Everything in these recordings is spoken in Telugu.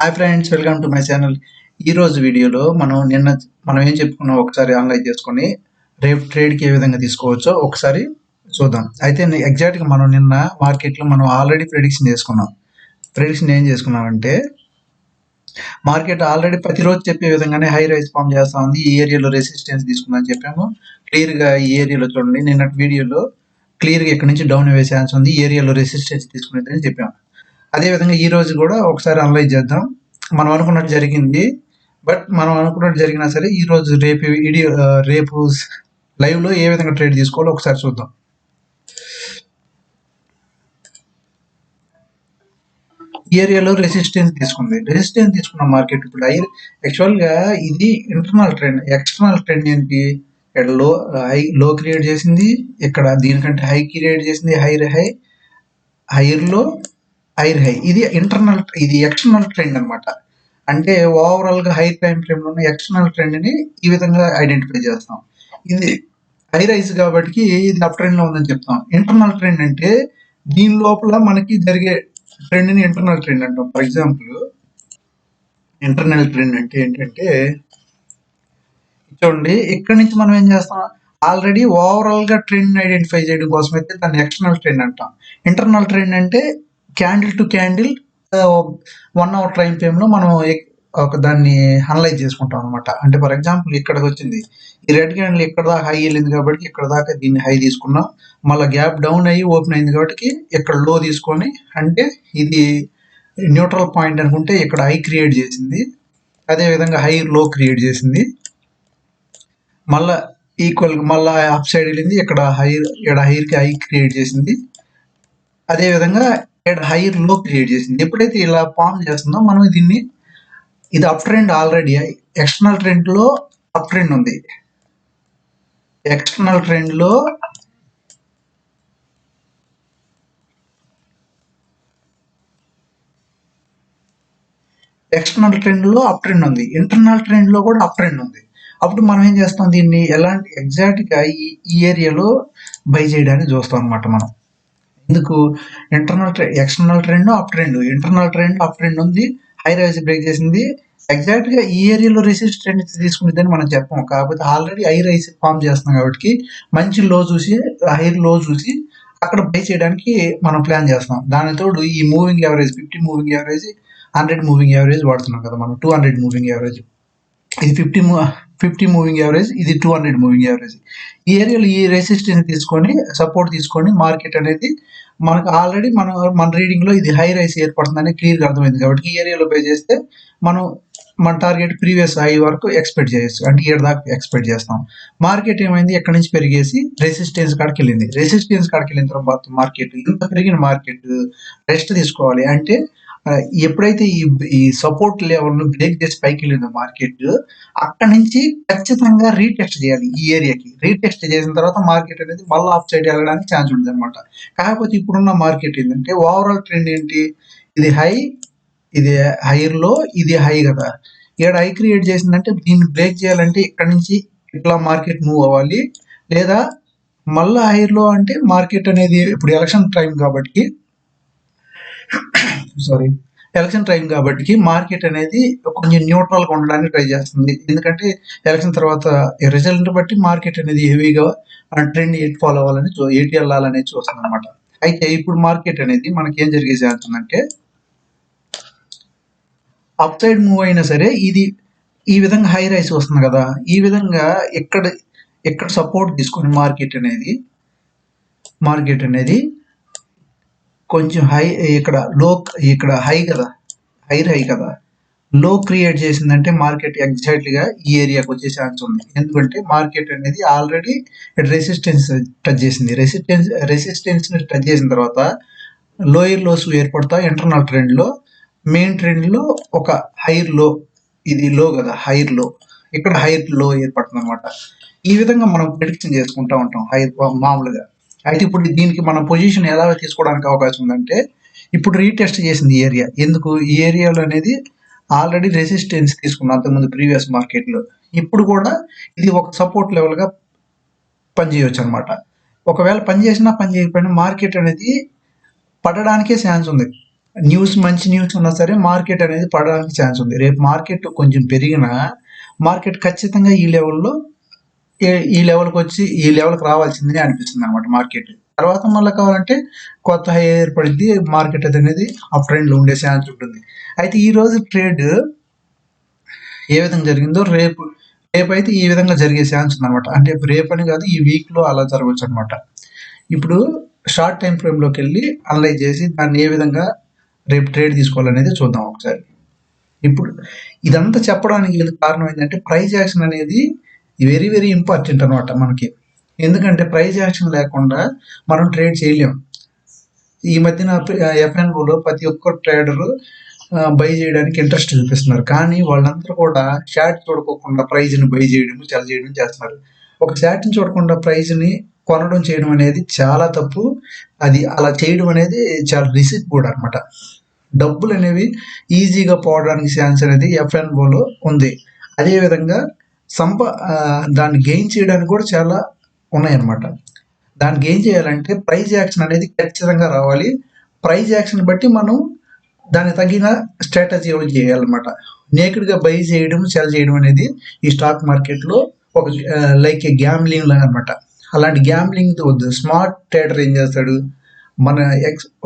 Hi friends, welcome to my channel. ఈరోజు వీడియోలో మనం ఏం చెప్పుకున్నాం ఒకసారి అనలైజ్ చేసుకొని రేపు ట్రేడ్కి ఏ విధంగా తీసుకోవచ్చో ఒకసారి చూద్దాం. అయితే ఎగ్జాక్ట్గా మనం నిన్న మార్కెట్లో మనం ఆల్రెడీ ప్రెడిక్షన్ చేసుకున్నాం. ప్రెడిక్షన్ ఏం చేసుకున్నామంటే మార్కెట్ ఆల్రెడీ ప్రతిరోజు చెప్పే విధంగానే హై రైజ్ ఫామ్ చేస్తూ ఉంది. ఈ ఏరియాలో రెసిస్టెన్స్ తీసుకుందని చెప్పాము. క్లియర్గా ఈ ఏరియాలో చూడండి, నిన్నటి వీడియోలో క్లియర్గా ఇక్కడ నుంచి డౌన్ అయ్యే ఛాన్స్ ఉంది, ఈ ఏరియాలో రెసిస్టెన్స్ తీసుకునేదని చెప్పాము. అదేవిధంగా ఈ రోజు కూడా ఒకసారి అనలైజ్ చేద్దాం. మనం అనుకున్నట్టు జరిగింది, బట్ మనం అనుకున్నట్టు జరిగినా సరే ఈ రోజు రేపు లైవ్లో ఏ విధంగా ట్రేడ్ తీసుకోవాలో ఒకసారి చూద్దాం. ఈ ఏరియాలో రెసిస్టెన్స్ తీసుకున్న మార్కెట్ ఇప్పుడు యాక్చువల్గా ఇది ఇంటర్నల్ ట్రెండ్. ఎక్స్టర్నల్ ట్రెండ్ ఏంటి? ఇక్కడ లో క్రియేట్ చేసింది, ఇక్కడ దీనికంటే హై క్రియేట్ చేసింది, హైర్ లో హైర్ హై. ఇది ఎక్స్టర్నల్ ట్రెండ్ అనమాట. అంటే ఓవరాల్ గా హై టైం ఫ్రేమ్ లో ఉన్న ఎక్స్టర్నల్ ట్రెండ్ ని ఈ విధంగా ఐడెంటిఫై చేస్తాం. ఇది హై రైజ్ కాబట్టి ఇది అప్ ట్రెండ్ లో ఉందని చెప్తాం. ఇంటర్నల్ ట్రెండ్ అంటే దీని లోపల మనకి జరిగే ట్రెండ్ ని ఇంటర్నల్ ట్రెండ్ అంటాం. ఫర్ ఎగ్జాంపుల్ ఇంటర్నల్ ట్రెండ్ అంటే ఏంటంటే చూడండి, ఇక్కడ నుంచి మనం ఏం చేస్తాం, ఆల్రెడీ ఓవరాల్ గా ట్రెండ్ ఐడెంటిఫై చేయడం కోసం అయితే దాన్ని ఎక్స్టర్నల్ ట్రెండ్ అంటాం. ఇంటర్నల్ ట్రెండ్ అంటే candle to candle 1 hour time frame లో మనం దాన్ని అనలైజ్ చేసుకుంటాం అనమాట. అంటే ఫర్ ఎగ్జాంపుల్ ఇక్కడికి వచ్చింది, ఈ రెడ్ క్యాండిల్ ఇక్కడ దాకా హై వెళ్ళింది కాబట్టి ఇక్కడ దాకా దీన్ని హై తీసుకున్నాం. మళ్ళీ గ్యాప్ డౌన్ అయ్యి ఓపెన్ అయింది కాబట్టి ఇక్కడ లో తీసుకొని, అంటే ఇది న్యూట్రల్ పాయింట్ అనుకుంటే ఇక్కడ హై క్రియేట్ చేసింది, అదే విధంగా హై లో క్రియేట్ చేసింది, మళ్ళా ఈక్వల్ మళ్ళీ అప్ సైడ్ వెళ్ళింది, ఇక్కడ హైర్ కి హై క్రియేట్ చేసింది, అదే విధంగా హైర్ లో క్రియేట్ చేసింది. ఎప్పుడైతే ఇలా ఫామ్ చేస్తుందో మనం ఇది up trend. Already external trend లో అప్ ట్రెండ్ ఉంది. ఎక్స్టర్నల్ ట్రెండ్ లో అప్ ట్రెండ్ ఉంది, ఇంటర్నల్ ట్రెండ్ లో కూడా అప్ ట్రెండ్ ఉంది. అప్పుడు మనం ఏం చేస్తాం, దీన్ని ఎగ్జాక్ట్ గా ఈ ఏరియాలో బై చేయడానికి చూస్తాం అనమాట. మనం ఎందుకు external trend up trend, internal trend up trend ఉంది, హై రైజ్ బ్రేక్ చేసింది. ఎగ్జాక్ట్ గా ఈ ఏరియాలో రెసిస్టెన్స్ తీసుకునేదని మనం చెప్పాం. కాకపోతే ఆల్రెడీ హై రైజ్ ఫామ్ చేస్తున్నాం కాబట్టి మంచి లో చూసి హైర్ లో చూసి అక్కడ బై చేయడానికి మనం ప్లాన్ చేస్తాం. దాని తోడు ఈ moving average 50 moving average, 100 moving average వాడుతున్నాం కదా మనం. 200 మూవింగ్ యావరేజ్, ఇది 50 మూవింగ్ యావరేజ్, ఇది 200 మూవింగ్ యావరేజ్. ఈ ఏరియాలో ఈ రెసిస్టెన్స్ తీసుకొని సపోర్ట్ తీసుకొని మార్కెట్ అనేది మనకు ఆల్రెడీ మన రీడింగ్ లో ఇది హై రైస్ ఏర్పడుతుందని క్లియర్గా అర్థమైంది కాబట్టి ఈ ఏరియాలో బై చేస్తే మన టార్గెట్ ప్రీవియస్ హై వరకు ఎక్స్పెక్ట్ చేయొచ్చు. అంటే 7 దాకా ఎక్స్పెక్ట్ చేస్తాం. మార్కెట్ ఏమైంది, ఎక్కడి నుంచి పెరిగేసి రెసిస్టెన్స్ కాడికి వెళ్ళింది. రెసిస్టెన్స్ కాడికి వెళ్ళిన తర్వాత మార్కెట్ ఇంత పెరిగిన మార్కెట్ రెస్ట్ తీసుకోవాలి. అంటే ఎప్పుడైతే ఈ సపోర్ట్ లెవెల్ ను బ్రేక్ చేసి పైకి వెళ్ళిందో మార్కెట్, అక్కడ నుంచి ఖచ్చితంగా రీటెస్ట్ చేయాలి. ఈ ఏరియాకి రీటెస్ట్ చేసిన తర్వాత మార్కెట్ అనేది మళ్ళీ ఆఫ్ సైడ్ వెళ్ళడానికి ఛాన్స్ ఉంటుంది అనమాట. కాకపోతే ఇప్పుడున్న మార్కెట్ ఏంటంటే ఓవరాల్ ట్రెండ్ ఏంటి, ఇది హై, ఇది హైర్ లో, ఇది హై కదా. ఇక్కడ హై క్రియేట్ చేసిందంటే దీన్ని బ్రేక్ చేయాలంటే ఇక్కడ నుంచి ఇట్లా మార్కెట్ మూవ్ అవ్వాలి, లేదా మళ్ళీ హైర్ లో అంటే మార్కెట్ అనేది ఇప్పుడు ఎలక్షన్ టైం కాబట్టి మార్కెట్ అనేది కొంచెం న్యూట్రల్ గా ఉండడానికి ట్రై చేస్తుంది. ఎందుకంటే ఎలక్షన్ తర్వాత రిజల్ట్ బట్టి మార్కెట్ అనేది హెవీగా ట్రెండ్ ఎయిట్ ఫాలో అవ్వాలని ఎయిట్ వెళ్ళాలనేది చూస్తుంది అనమాట. అయితే ఇప్పుడు మార్కెట్ అనేది మనకి ఏం జరిగే ఛాన్స్ ఉందంటే, అప్ సైడ్ మూవ్ అయినా సరే ఇది ఈ విధంగా హై రైస్ వస్తుంది కదా, ఈ విధంగా ఎక్కడ సపోర్ట్ తీసుకుని మార్కెట్ అనేది కొంచెం హై, ఇక్కడ హై కదా, హై కదా, లో క్రియేట్ చేసిందంటే మార్కెట్ ఎగ్జాక్ట్లీగా ఈ ఏరియాకి వచ్చే ఛాన్స్ ఉంది. ఎందుకంటే మార్కెట్ అనేది ఆల్రెడీ రెసిస్టెన్స్ టచ్ చేసింది. రెసిస్టెన్స్ టచ్ చేసిన తర్వాత లోయర్ లోస్ ఏర్పడతాయి. ఇంటర్నల్ ట్రెండ్ లో, మెయిన్ ట్రెండ్ లో ఒక హైర్ లో, ఇది లో కదా, హైర్ లో, ఇక్కడ హైర్ లో ఏర్పడుతుంది అనమాట. ఈ విధంగా మనం ప్రిడిక్షన్ చేసుకుంటూ ఉంటాం మామూలుగా. అయితే ఇప్పుడు దీనికి మన పొజిషన్ ఎలా తీసుకోవడానికి అవకాశం ఉందంటే, ఇప్పుడు రీటెస్ట్ చేసింది ఈ ఏరియా. ఎందుకు ఈ ఏరియాలో అనేది ఆల్రెడీ రెసిస్టెన్స్ తీసుకున్నాం అంతకుముందు ప్రీవియస్ మార్కెట్లో. ఇప్పుడు కూడా ఇది ఒక సపోర్ట్ లెవెల్ గా పనిచేయవచ్చు అనమాట. ఒకవేళ పని చేసినా పని చేయకపోయినా మార్కెట్ అనేది పడడానికే ఛాన్స్ ఉంది. మంచి న్యూస్ ఉన్నా సరే మార్కెట్ అనేది పడడానికి ఛాన్స్ ఉంది. రేపు మార్కెట్ కొంచెం పెరిగినా మార్కెట్ ఖచ్చితంగా ఈ లెవెల్కి వచ్చి ఈ లెవెల్కి రావాల్సిందని అనిపిస్తుంది అనమాట మార్కెట్. తర్వాత మళ్ళీ కావాలంటే కొత్త హై ఏర్పడింది, మార్కెట్ అనేది అప్ ట్రెండ్లో ఉండే ఛాన్స్ ఉంటుంది. అయితే ఈ రోజు ట్రేడ్ ఏ విధంగా జరిగిందో రేపు అయితే ఈ విధంగా జరిగే ఛాన్స్ ఉందన్నమాట. అంటే రేపు అని కాదు, ఈ వీక్లో అలా జరగవచ్చు అనమాట. ఇప్పుడు షార్ట్ టైం ఫ్రేమ్లోకి వెళ్ళి అనలైజ్ చేసి దాన్ని ఏ విధంగా రేపు ట్రేడ్ తీసుకోవాలనేది చూద్దాం ఒకసారి. ఇప్పుడు ఇదంతా చెప్పడానికి కారణం ఏంటంటే ప్రైస్ యాక్షన్ అనేది వెరీ వెరీ ఇంపార్టెంట్ అనమాట మనకి. ఎందుకంటే ప్రైస్ యాక్షన్ లేకుండా మనం ట్రేడ్ చేయలేం. ఈ మధ్యన ఎఫ్ఎన్ఓలో ప్రతి ఒక్క ట్రేడరు బై చేయడానికి ఇంట్రెస్ట్ చూపిస్తున్నారు, కానీ వాళ్ళందరూ కూడా చార్ట్ చూడకోకుండా ప్రైజ్ని బై చేయడం సెల్ చేయడం చేస్తున్నారు. ఒక చార్ట్ని చూడకుండా ప్రైజ్ని కొనడం చేయడం అనేది చాలా తప్పు. అది అలా చేయడం అనేది చాలా రిస్క్ కూడా అనమాట. డబ్బులు అనేవి ఈజీగా పోవడానికి ఛాన్స్ అనేది ఎఫ్ఎన్ఓలో ఉంది. అదేవిధంగా దాన్ని గెయిన్ చేయడానికి కూడా చాలా ఉన్నాయన్నమాట. దాన్ని గెయిన్ చేయాలంటే ప్రైస్ యాక్షన్ అనేది ఖచ్చితంగా రావాలి. ప్రైస్ యాక్షన్ బట్టి మనం దానికి తగిన స్ట్రాటజీ చేయాలన్నమాట. నేకెడ్గా బై చేయడం సెల్ చేయడం అనేది ఈ స్టాక్ మార్కెట్లో ఒక లైక్ ఏ గ్యాంబ్లింగ్ లాగా అనమాట. అలాంటి గ్యాంబ్లింగ్ వద్దు. స్మార్ట్ ట్రేడర్ ఏం చేస్తాడు, మన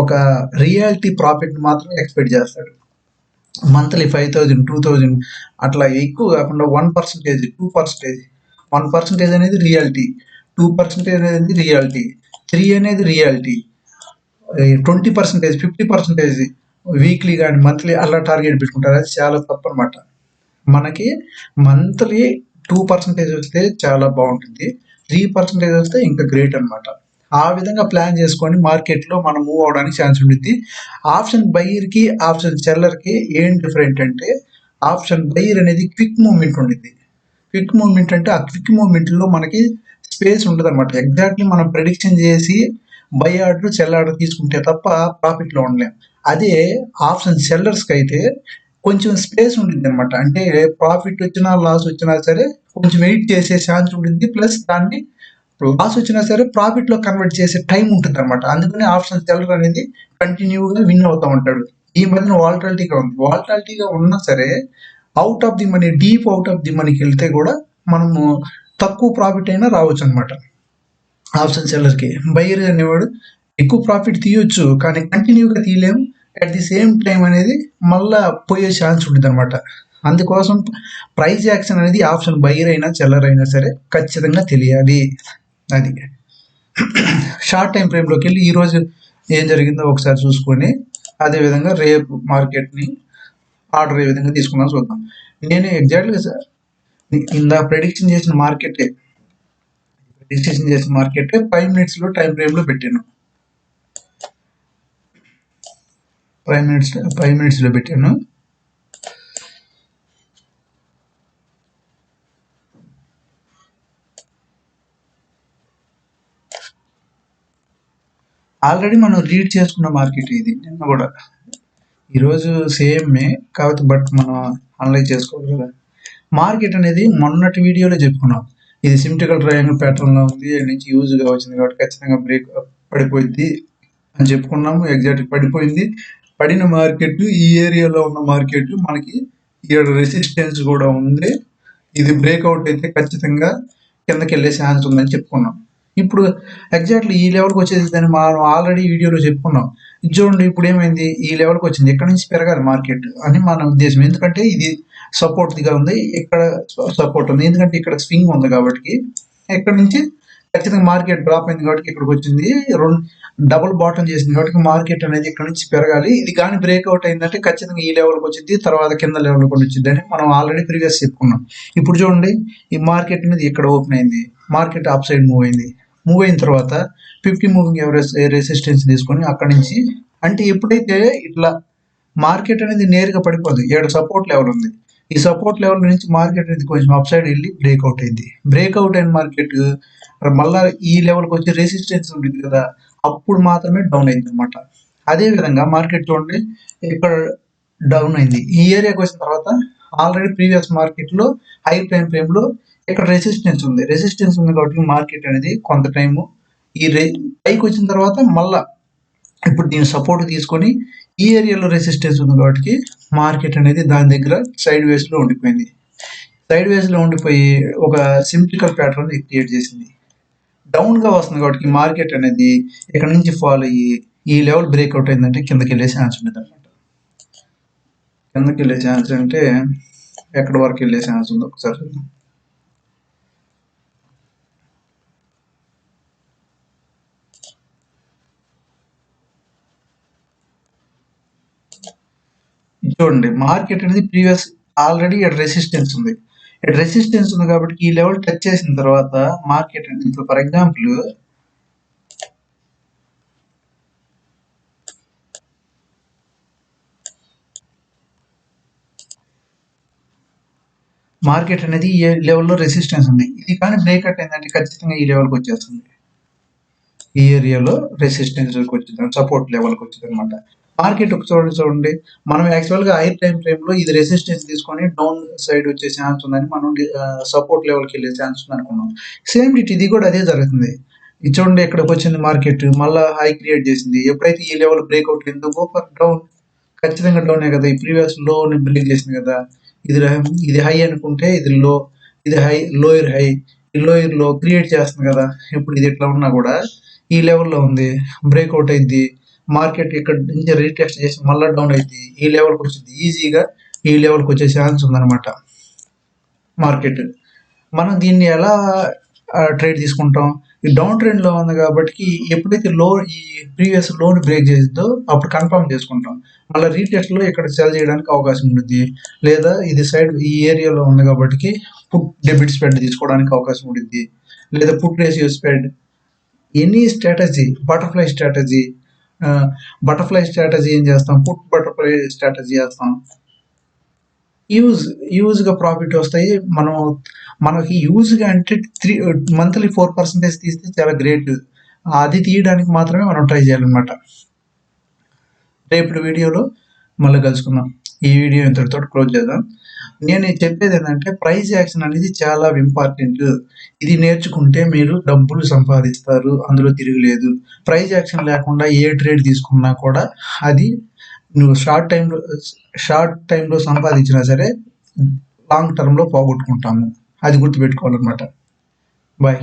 ఒక రియాలిటీ ప్రాఫిట్ మాత్రం ఎక్స్పెక్ట్ చేస్తాడు. మంత్లీ 5,000 2,000 అట్లా ఎక్కువ కాకుండా 1%, 2%. 1% అనేది రియాలిటీ, 2% అనేది రియాలిటీ, 3 అనేది రియాలిటీ, 20%, 50% వీక్లీ కానీ మంత్లీ అలా టార్గెట్ పెట్టుకుంటారు. అది చాలా తప్పు అనమాట. మనకి మంత్లీ 2% వస్తే చాలా బాగుంటుంది, 3% వస్తే ఇంకా గ్రేట్ అనమాట. ఆ విధంగా ప్లాన్ చేసుకొని మార్కెట్లో మనం మూవ్ అవడానికి ఛాన్స్ ఉంటుంది. ఆప్షన్ బయ్యర్కి ఆప్షన్ సెల్లర్కి ఏం డిఫరెంట్ అంటే, ఆప్షన్ బయ్యర్ అనేది క్విక్ మూవ్మెంట్ ఉంటుంది. క్విక్ మూవ్మెంట్ అంటే ఆ క్విక్ మూవ్మెంట్లో మనకి స్పేస్ ఉంటుంది అనమాట. ఎగ్జాక్ట్లీ మనం ప్రెడిక్షన్ చేసి బై ఆర్డర్ సెల్ ఆర్డర్ తీసుకుంటే తప్ప ప్రాఫిట్లో ఉండలేం. అదే ఆప్షన్ సెల్లర్స్కి అయితే కొంచెం స్పేస్ ఉంటుంది అనమాట. అంటే ప్రాఫిట్ వచ్చినా లాస్ వచ్చినా సరే కొంచెం వెయిట్ చేసే ఛాన్స్ ఉంటుంది. ప్లస్ దాన్ని లాస్ వచ్చినా సరే ప్రాఫిట్లో కన్వర్ట్ చేసే టైం ఉంటుంది అనమాట. అందుకని ఆప్షన్ సెల్లర్ అనేది కంటిన్యూగా విన్ అవుతూ ఉంటాడు. ఈ మధ్యన వాలటాలిటీగా ఉంది. వాలటాలిటీగా ఉన్నా సరే out of the money, deep out of the మనీకి వెళ్తే కూడా మనము తక్కువ ప్రాఫిట్ అయినా రావచ్చు అనమాట. ఆప్షన్ సెల్లర్కి బయ్యర్ అనేవాడు ఎక్కువ ప్రాఫిట్ తీయొచ్చు, కానీ కంటిన్యూగా తీయలేము. అట్ ది సేమ్ టైం అనేది మళ్ళా పోయే ఛాన్స్ ఉంటుంది అనమాట. అందుకోసం ప్రైస్ యాక్షన్ అనేది ఆప్షన్ బయ్యర్ అయినా సెల్లర్ అయినా సరే ఖచ్చితంగా తెలియాలి. అది షార్ట్ టైం ఫ్రేమ్లోకి వెళ్ళి ఈరోజు ఏం జరిగిందో ఒకసారి చూసుకొని అదేవిధంగా రేపు మార్కెట్ని ఆర్డర్ ఏ విధంగా తీసుకున్నా చూద్దాం. నేను ఎగ్జాక్ట్గా ఇందా ప్రెడిక్షన్ చేసిన మార్కెటే 5 మినిట్స్లో టైం ఫ్రేమ్లో పెట్టాను. 5 మినిట్స్లో పెట్టాను. ఆల్రెడీ మనం రీడ్ చేసుకున్న మార్కెట్ ఇది. నిన్న కూడా ఈరోజు సేమే కాబట్టి బట్ మనం అనలైజ్ చేసుకోవాలి కదా. మార్కెట్ అనేది మొన్నటి వీడియోలో చెప్పుకున్నాం, ఇది సిమెట్రికల్ ట్రయాంగిల్ ప్యాటర్న్లో ఉంది, నుంచి యూజ్గా వచ్చింది కాబట్టి ఖచ్చితంగా బ్రేక్ పడిపోయింది అని చెప్పుకున్నాము. ఎగ్జాక్ట్ పడిపోయింది. పడిన మార్కెట్ ఈ ఏరియాలో ఉన్న మార్కెట్ మనకి ఇక్కడ రెసిస్టెన్స్ కూడా ఉంది. ఇది బ్రేక్అవుట్ అయితే ఖచ్చితంగా కిందకి వెళ్ళే ఛాన్స్ ఉందని చెప్పుకున్నాం. ఇప్పుడు ఎగ్జాక్ట్లీ ఈ లెవెల్కి వచ్చేది దాన్ని మనం ఆల్రెడీ వీడియోలో చెప్పుకున్నాం. చూడండి ఇప్పుడు ఏమైంది, ఈ లెవెల్కి వచ్చింది, ఎక్కడి నుంచి పెరగాలి మార్కెట్ అని మన ఉద్దేశం. ఎందుకంటే ఇది సపోర్ట్గా ఉంది, ఇక్కడ సపోర్ట్ ఉంది, ఎందుకంటే ఇక్కడ స్వింగ్ ఉంది కాబట్టి. ఇక్కడ నుంచి ఖచ్చితంగా మార్కెట్ డ్రాప్ అయింది కాబట్టి ఇక్కడికి వచ్చింది, డబుల్ బాటమ్ చేసింది కాబట్టి మార్కెట్ అనేది ఇక్కడ నుంచి పెరగాలి. ఇది కానీ బ్రేక్అవుట్ అయిందంటే ఖచ్చితంగా ఈ లెవెల్కి వచ్చింది, తర్వాత కింద లెవెల్ కూడా వచ్చింది అని మనం ఆల్రెడీ ప్రీవియస్ చెప్పుకున్నాం. ఇప్పుడు చూడండి ఈ మార్కెట్ అనేది ఇక్కడ ఓపెన్ అయింది, మార్కెట్ అప్ సైడ్ మూవ్ అయింది. మూవ్ అయిన తర్వాత 50 మూవింగ్ ఎవరేజ్ రెసిస్టెన్స్ తీసుకొని అక్కడి నుంచి, అంటే ఎప్పుడైతే ఇట్లా మార్కెట్ అనేది నేరుగా పడిపోదు, ఇక్కడ సపోర్ట్ లెవెల్ ఉంది, ఈ సపోర్ట్ లెవెల్ నుంచి మార్కెట్ అనేది కొంచెం అప్ సైడ్ వెళ్ళి బ్రేక్అవుట్ అయింది. బ్రేక్అవుట్ అయిన మార్కెట్ మళ్ళీ ఈ లెవెల్కి వచ్చి రెసిస్టెన్స్ ఉంటుంది కదా, అప్పుడు మాత్రమే డౌన్ అయింది అనమాట. అదేవిధంగా మార్కెట్ చూడండి ఇక్కడ డౌన్ అయింది. ఈ ఏరియాకి వచ్చిన తర్వాత ఆల్రెడీ ప్రీవియస్ మార్కెట్లో హై టైం ఫ్రేమ్లో ఇక్కడ రెసిస్టెన్స్ ఉంది కాబట్టి మార్కెట్ అనేది కొంత టైము ఈ పైకి వచ్చిన తర్వాత మళ్ళా ఇప్పుడు దీని సపోర్ట్ తీసుకొని ఈ ఏరియాలో రెసిస్టెన్స్ ఉంది కాబట్టి మార్కెట్ అనేది దాని దగ్గర సైడ్ వేస్లో ఉండిపోయింది. సైడ్ వేస్లో ఉండిపోయి ఒక సింప్లికల్ ప్యాటర్న్ క్రియేట్ చేసింది. డౌన్గా వస్తుంది కాబట్టి మార్కెట్ అనేది ఇక్కడ నుంచి ఫాల్ అయ్యి ఈ లెవెల్ బ్రేక్అవుట్ అయిందంటే కిందకి వెళ్ళే ఛాన్స్ ఉండదు అనమాట. కిందకి వెళ్ళే ఛాన్స్ అంటే ఎక్కడి వరకు వెళ్ళే ఛాన్స్ ఉంది ఒకసారి చూద్దాం. చూడండి మార్కెట్ అనేది ప్రీవియస్ ఆల్రెడీ ఇక్కడ రెసిస్టెన్స్ ఉంది. ఇక్కడ రెసిస్టెన్స్ ఉంది కాబట్టి ఈ లెవెల్ టచ్ చేసిన తర్వాత మార్కెట్ అనేది ఇప్పుడు ఫర్ ఎగ్జాంపుల్ మార్కెట్ అనేది ఈ లెవెల్లో రెసిస్టెన్స్ ఉంది. ఇది కానీ బ్రేక్అవుట్ అయిందంటే ఖచ్చితంగా ఈ లెవెల్కి వచ్చేస్తుంది. ఈ ఏరియాలో రెసిస్టెన్స్కి వచ్చింది, సపోర్ట్ లెవెల్కి వచ్చింది అనమాట. మార్కెట్ ఒక చూడండి మనం యాక్చువల్గా హై టైం ఫ్రేమ్లో ఇది రెసిస్టెన్స్ తీసుకొని డౌన్ సైడ్ వచ్చే ఛాన్స్ ఉందని మనం సపోర్ట్ లెవెల్కి వెళ్ళే ఛాన్స్ ఉంది అనుకున్నాం. సేమ్ ఇది కూడా అదే జరుగుతుంది. ఇది చూడండి ఎక్కడికి వచ్చింది మార్కెట్ మళ్ళీ హై క్రియేట్ చేసింది. ఎప్పుడైతే ఈ లెవెల్ బ్రేక్అవుట్ అయిందో గో ఫర్ డౌన్, ఖచ్చితంగా డౌనే కదా. ఈ ప్రీవియస్ లోని బ్రేక్ చేసింది కదా. ఇది హై అనుకుంటే ఇది లో, ఇది హై లోయర్ హై, ఈ లోయర్ లో క్రియేట్ చేస్తుంది కదా. ఇప్పుడు ఇది ఎట్లా ఉన్నా కూడా ఈ లెవెల్లో ఉంది, బ్రేక్అవుట్ అయింది. మార్కెట్ ఇక్కడ నుంచి రీటెస్ట్ చేసి మళ్ళీ డౌన్ అయింది, ఈ లెవెల్కి వచ్చింది. ఈజీగా ఈ లెవెల్కి వచ్చే ఛాన్స్ ఉందన్నమాట మార్కెట్. మనం దీన్ని ఎలా ట్రేడ్ తీసుకుంటాం? ఈ డౌన్ ట్రెండ్లో ఉంది కాబట్టి ఎప్పుడైతే ఈ ప్రీవియస్ లోన్ బ్రేక్ చేసిందో అప్పుడు కన్ఫర్మ్ చేసుకుంటాం. మళ్ళీ రీటెస్ట్లో ఇక్కడ సెల్ చేయడానికి అవకాశం ఉంటుంది. లేదా ఇది సైడ్ ఈ ఏరియాలో ఉంది కాబట్టి పుట్ డెబిట్ స్ప్రెడ్ తీసుకోవడానికి అవకాశం ఉంటుంది. లేదా put ratio spread, any strategy, butterfly strategy ఏం చేస్తాం? పుట్ బటర్ఫ్లై స్ట్రాటజీ చేస్తాం. యూజ్గా ప్రాఫిట్ వస్తాయి. మనకి యూజ్గా అంటే మంత్లీ 4% తీస్తే చాలా గ్రేట్. అది తీయడానికి మాత్రమే మనం ట్రై చేయాలన్నమాట. రేపటి వీడియోలో మళ్ళీ కలుసుకుందాం. ఈ వీడియో ఇంతటితో క్లోజ్ చేద్దాం. నేను చెప్పేది ఏంటంటే ప్రైస్ యాక్షన్ అనేది చాలా ఇంపార్టెంట్. ఇది నేర్చుకుంటే మీరు డబ్బులు సంపాదిస్తారు, అందులో తిరగలేదు. ప్రైస్ యాక్షన్ లేకుండా ఏ ట్రేడ్ తీసుకున్నా కూడా అది నువ్వు షార్ట్ టైంలో సంపాదించినా సరే లాంగ్ టర్మ్లో పోగొట్టుకుంటాము. అది గుర్తుపెట్టుకోవాలన్నమాట. బాయ్.